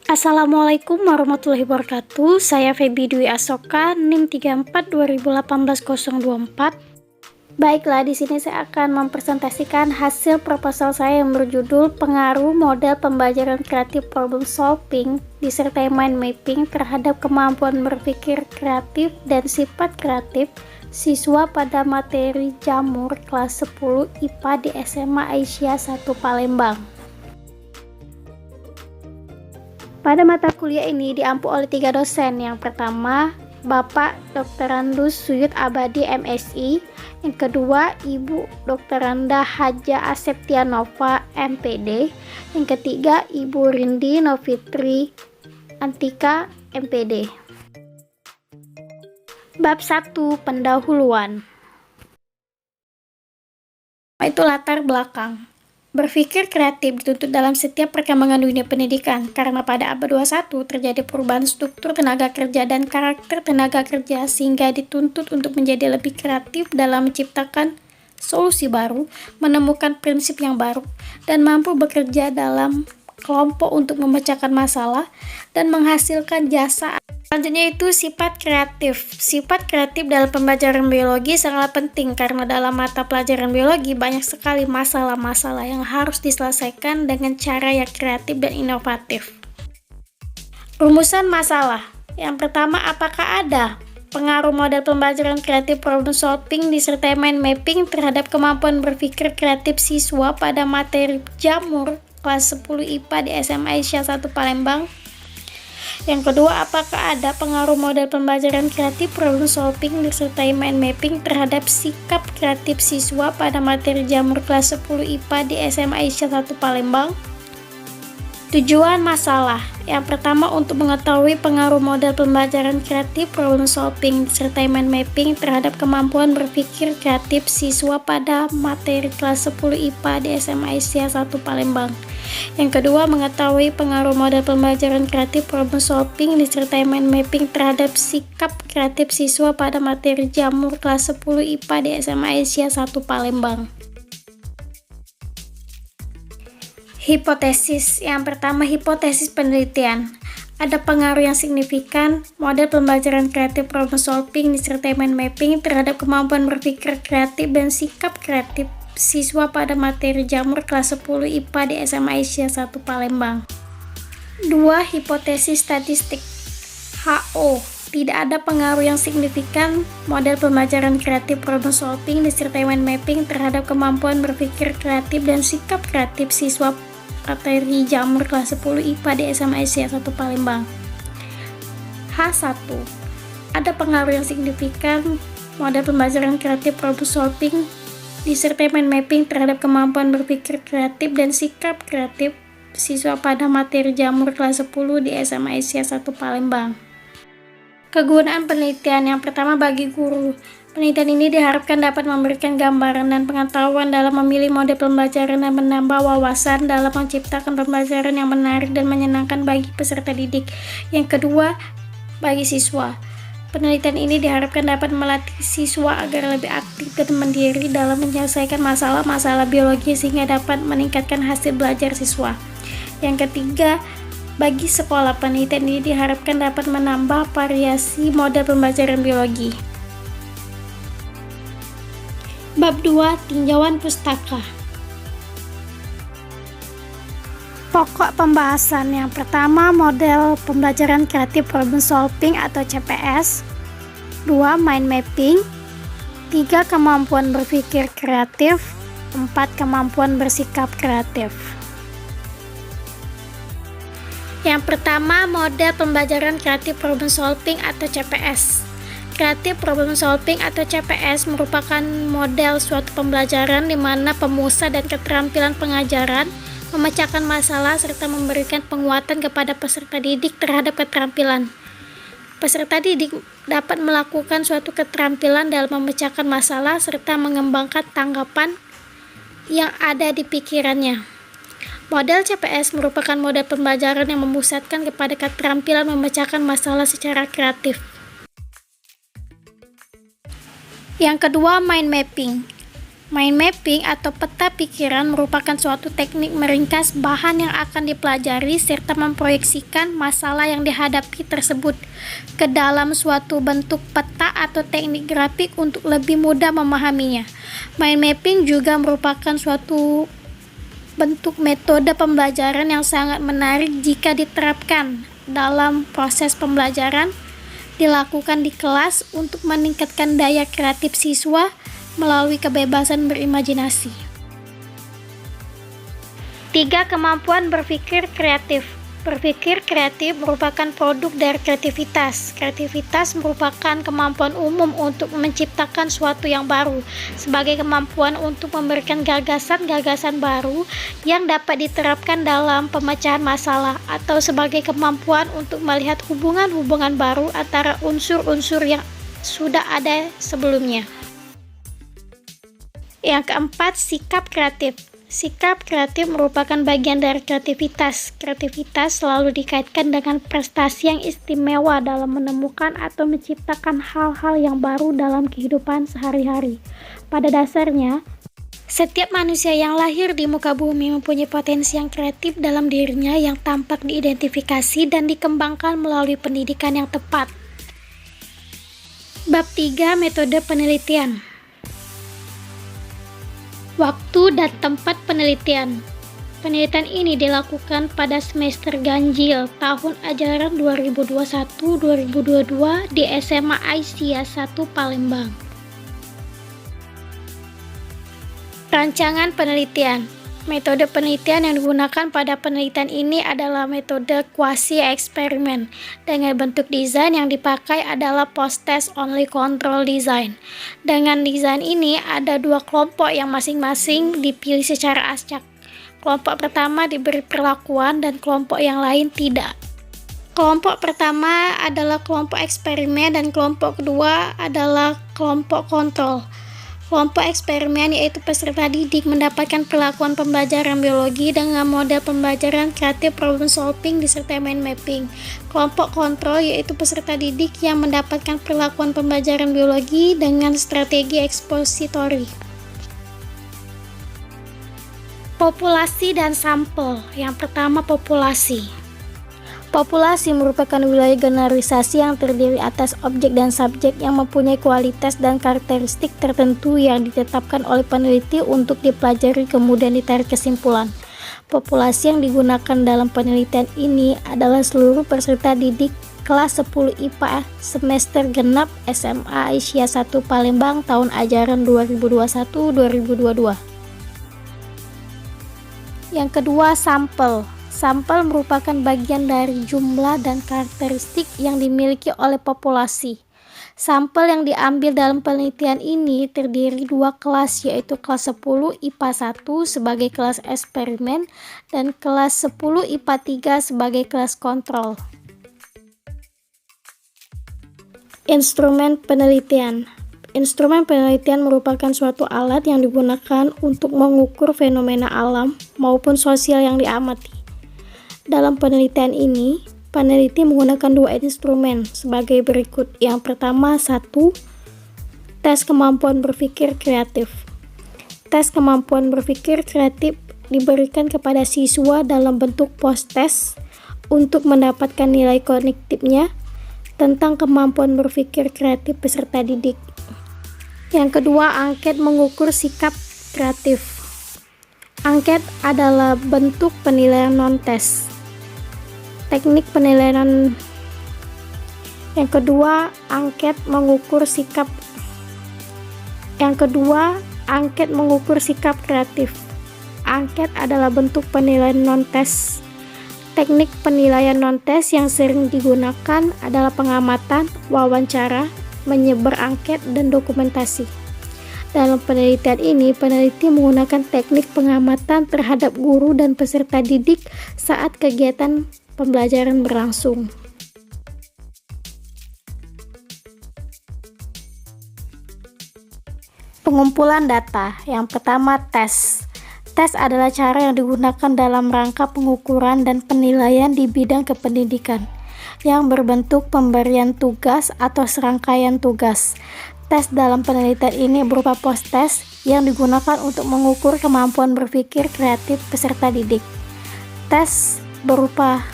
Assalamualaikum warahmatullahi wabarakatuh. Saya Feby Dwi Asoka, NIM 34 2018 024. Baiklah, di sini saya akan mempresentasikan hasil proposal saya yang berjudul Pengaruh Model Pembelajaran Kreatif Problem Solving disertai Mind Mapping terhadap kemampuan berpikir kreatif dan sifat kreatif siswa pada materi Jamur kelas 10 IPA di SMA Aisyah 1 Palembang. Pada mata kuliah ini diampu oleh 3 dosen. Yang pertama, Bapak Dr. Randus Suyud Abadi MSI. Yang kedua, Ibu Dr. Randa Haja Aseptianova MPD. Yang ketiga, Ibu Rindi Novitri Antika MPD. Bab 1, pendahuluan. Itu latar belakang. Berpikir kreatif dituntut dalam setiap perkembangan dunia pendidikan, karena pada abad 21 terjadi perubahan struktur tenaga kerja dan karakter tenaga kerja sehingga dituntut untuk menjadi lebih kreatif dalam menciptakan solusi baru, menemukan prinsip yang baru, dan mampu bekerja dalam kelompok untuk memecahkan masalah dan menghasilkan jasa. Selanjutnya itu sifat kreatif. Sifat kreatif dalam pembelajaran biologi sangat penting karena dalam mata pelajaran biologi banyak sekali masalah-masalah yang harus diselesaikan dengan cara yang kreatif dan inovatif. Rumusan masalah. Yang pertama, apakah ada pengaruh model pembelajaran kreatif problem solving disertai mind mapping terhadap kemampuan berpikir kreatif siswa pada materi Jamur kelas 10 IPA di SMA Aisyah 1 Palembang? Yang kedua, apakah ada pengaruh model pembelajaran kreatif problem solving disertai mind mapping terhadap sikap kreatif siswa pada materi Jamur kelas 10 IPA di SMA Aisyah 1 Palembang? Tujuan masalah. Yang pertama, untuk mengetahui pengaruh model pembelajaran kreatif problem solving disertai mind mapping terhadap kemampuan berpikir kreatif siswa pada materi kelas 10 IPA di SMA Aisyah 1 Palembang. Yang kedua, mengetahui pengaruh model pembelajaran kreatif problem solving disertai mind mapping terhadap sikap kreatif siswa pada materi Jamur kelas 10 IPA di SMA Aisyah 1 Palembang. Hipotesis. Yang pertama, hipotesis penelitian. Ada pengaruh yang signifikan model pembelajaran kreatif problem solving disertai mind mapping terhadap kemampuan berpikir kreatif dan sikap kreatif siswa pada materi Jamur kelas 10 IPA di SMA Aisyah 1 Palembang. 2. Hipotesis statistik. HO. Tidak ada pengaruh yang signifikan model pembelajaran kreatif problem solving disertai mind mapping terhadap kemampuan berpikir kreatif dan sikap kreatif siswa materi Jamur kelas 10 IPA di SMA Aisyah 1 Palembang. H1. Ada pengaruh yang signifikan model pembelajaran kreatif problem solving disertai mind mapping terhadap kemampuan berpikir kreatif dan sikap kreatif siswa pada materi Jamur kelas 10 di SMA Aisyah 1 Palembang. Kegunaan penelitian. Yang pertama, bagi guru. Penelitian ini diharapkan dapat memberikan gambaran dan pengetahuan dalam memilih model pembelajaran dan menambah wawasan dalam menciptakan pembelajaran yang menarik dan menyenangkan bagi peserta didik. Yang kedua, bagi siswa. Penelitian ini diharapkan dapat melatih siswa agar lebih aktif dan mandiri dalam menyelesaikan masalah-masalah biologi sehingga dapat meningkatkan hasil belajar siswa. Yang ketiga, bagi sekolah, penelitian ini diharapkan dapat menambah variasi model pembelajaran biologi. Bab 2, tinjauan pustaka. Pokok pembahasan. Yang pertama, model pembelajaran kreatif problem solving atau CPS. 2. Mind mapping. 3. Kemampuan berpikir kreatif. 4. Kemampuan bersikap kreatif. Yang pertama, model pembelajaran kreatif problem solving atau CPS. Creative Problem Solving atau CPS merupakan model suatu pembelajaran di mana pemusat dan keterampilan pengajaran memecahkan masalah serta memberikan penguatan kepada peserta didik terhadap keterampilan. Peserta didik dapat melakukan suatu keterampilan dalam memecahkan masalah serta mengembangkan tanggapan yang ada di pikirannya. Model CPS merupakan model pembelajaran yang memusatkan kepada keterampilan memecahkan masalah secara kreatif. Yang kedua, mind mapping. Mind mapping atau peta pikiran merupakan suatu teknik meringkas bahan yang akan dipelajari serta memproyeksikan masalah yang dihadapi tersebut ke dalam suatu bentuk peta atau teknik grafik untuk lebih mudah memahaminya. Mind mapping juga merupakan suatu bentuk metode pembelajaran yang sangat menarik jika diterapkan dalam proses pembelajaran dilakukan di kelas untuk meningkatkan daya kreatif siswa melalui kebebasan berimajinasi. 3. Kemampuan berpikir kreatif. Berpikir kreatif merupakan produk dari kreativitas. Kreativitas merupakan kemampuan umum untuk menciptakan sesuatu yang baru, sebagai kemampuan untuk memberikan gagasan-gagasan baru yang dapat diterapkan dalam pemecahan masalah, atau sebagai kemampuan untuk melihat hubungan-hubungan baru antara unsur-unsur yang sudah ada sebelumnya. Yang keempat, sikap kreatif. Sikap kreatif merupakan bagian dari kreativitas. Kreativitas selalu dikaitkan dengan prestasi yang istimewa dalam menemukan atau menciptakan hal-hal yang baru dalam kehidupan sehari-hari. Pada dasarnya, setiap manusia yang lahir di muka bumi mempunyai potensi yang kreatif dalam dirinya yang tampak diidentifikasi dan dikembangkan melalui pendidikan yang tepat. Bab 3. Metode penelitian. Waktu dan tempat penelitian. Penelitian ini dilakukan pada semester ganjil tahun ajaran 2021-2022 di SMA Aisyah 1 Palembang. Rancangan penelitian. Metode penelitian yang digunakan pada penelitian ini adalah metode quasi-eksperimen. Dengan bentuk desain yang dipakai adalah post-test only control design. Dengan desain ini ada dua kelompok yang masing-masing dipilih secara acak. Kelompok pertama diberi perlakuan dan kelompok yang lain tidak. Kelompok pertama adalah kelompok eksperimen dan kelompok kedua adalah kelompok kontrol. Kelompok eksperimen yaitu peserta didik mendapatkan perlakuan pembelajaran biologi dengan model pembelajaran kreatif problem solving disertai mind mapping. Kelompok kontrol yaitu peserta didik yang mendapatkan perlakuan pembelajaran biologi dengan strategi ekspositori. Populasi dan sampel. Yang pertama, populasi. Populasi merupakan wilayah generalisasi yang terdiri atas objek dan subjek yang mempunyai kualitas dan karakteristik tertentu yang ditetapkan oleh peneliti untuk dipelajari kemudian ditarik kesimpulan. Populasi yang digunakan dalam penelitian ini adalah seluruh peserta didik kelas 10 IPA semester genap SMA Aisyah 1 Palembang tahun ajaran 2021-2022. Yang kedua, sampel. Sampel merupakan bagian dari jumlah dan karakteristik yang dimiliki oleh populasi. Sampel yang diambil dalam penelitian ini terdiri dua kelas, yaitu kelas 10 IPA 1 sebagai kelas eksperimen dan kelas 10 IPA 3 sebagai kelas kontrol. Instrumen penelitian. Instrumen penelitian merupakan suatu alat yang digunakan untuk mengukur fenomena alam maupun sosial yang diamati. Dalam penelitian ini, peneliti menggunakan dua instrumen sebagai berikut. Yang pertama, 1. Tes kemampuan berpikir kreatif. Tes kemampuan berpikir kreatif diberikan kepada siswa dalam bentuk post-test untuk mendapatkan nilai kognitifnya tentang kemampuan berpikir kreatif peserta didik. Yang kedua, angket mengukur sikap kreatif. Angket adalah bentuk penilaian non-tes. Teknik penilaian yang kedua, angket mengukur sikap. Yang kedua, angket mengukur sikap kreatif. Angket adalah bentuk penilaian non-tes. Teknik penilaian non-tes yang sering digunakan adalah pengamatan, wawancara, menyebar angket, dan dokumentasi. Dalam penelitian ini, peneliti menggunakan teknik pengamatan terhadap guru dan peserta didik saat kegiatan pembelajaran berlangsung. Pengumpulan data. Yang pertama, tes. Tes adalah cara yang digunakan dalam rangka pengukuran dan penilaian di bidang kependidikan yang berbentuk pemberian tugas atau serangkaian tugas. Tes dalam penelitian ini berupa post-test yang digunakan untuk mengukur kemampuan berpikir kreatif peserta didik. Tes berupa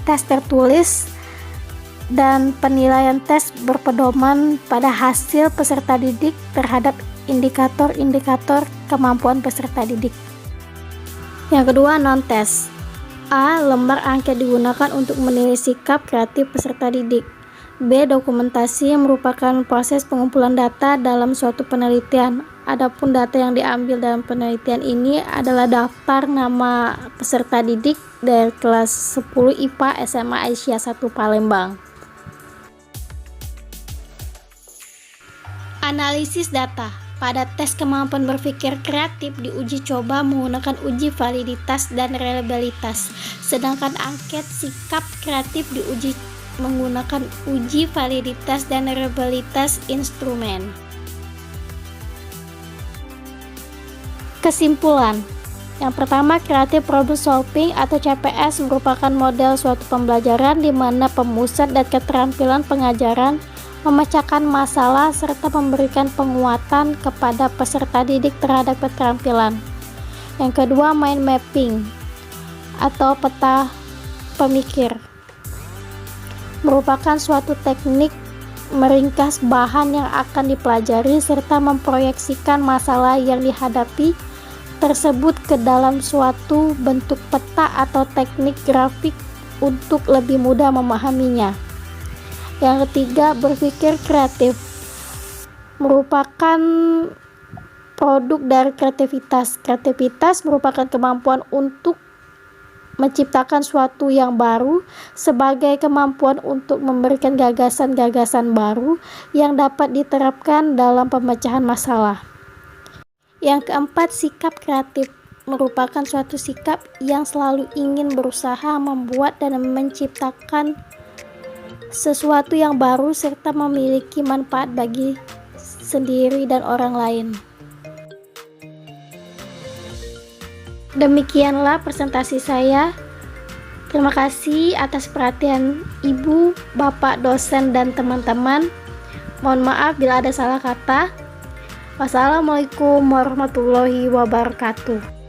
tes tertulis dan penilaian tes berpedoman pada hasil peserta didik terhadap indikator-indikator kemampuan peserta didik. Yang kedua, non-tes. A. Lembar angket digunakan untuk menilai sikap kreatif peserta didik. B. Dokumentasi merupakan proses pengumpulan data dalam suatu penelitian. Adapun data yang diambil dalam penelitian ini adalah daftar nama peserta didik dari kelas 10 IPA SMA Aisyah 1 Palembang. Analisis data. Pada tes kemampuan berpikir kreatif diuji coba menggunakan uji validitas dan reliabilitas, sedangkan angket sikap kreatif diuji menggunakan uji validitas dan reliabilitas instrumen. Kesimpulan. Yang pertama, Creative Problem Solving atau CPS merupakan model suatu pembelajaran di mana pemusat dan keterampilan pengajaran memecahkan masalah serta memberikan penguatan kepada peserta didik terhadap keterampilan. Yang kedua, mind mapping atau peta pemikir merupakan suatu teknik meringkas bahan yang akan dipelajari serta memproyeksikan masalah yang dihadapi tersebut ke dalam suatu bentuk peta atau teknik grafik untuk lebih mudah memahaminya. Yang ketiga, berpikir kreatif merupakan produk dari kreativitas. Kreativitas merupakan kemampuan untuk menciptakan suatu yang baru sebagai kemampuan untuk memberikan gagasan-gagasan baru yang dapat diterapkan dalam pemecahan masalah. Yang keempat, sikap kreatif merupakan suatu sikap yang selalu ingin berusaha membuat dan menciptakan sesuatu yang baru serta memiliki manfaat bagi sendiri dan orang lain. Demikianlah presentasi saya. Terima kasih atas perhatian Ibu, Bapak, dosen, dan teman-teman. Mohon maaf bila ada salah kata. Wassalamualaikum warahmatullahi wabarakatuh.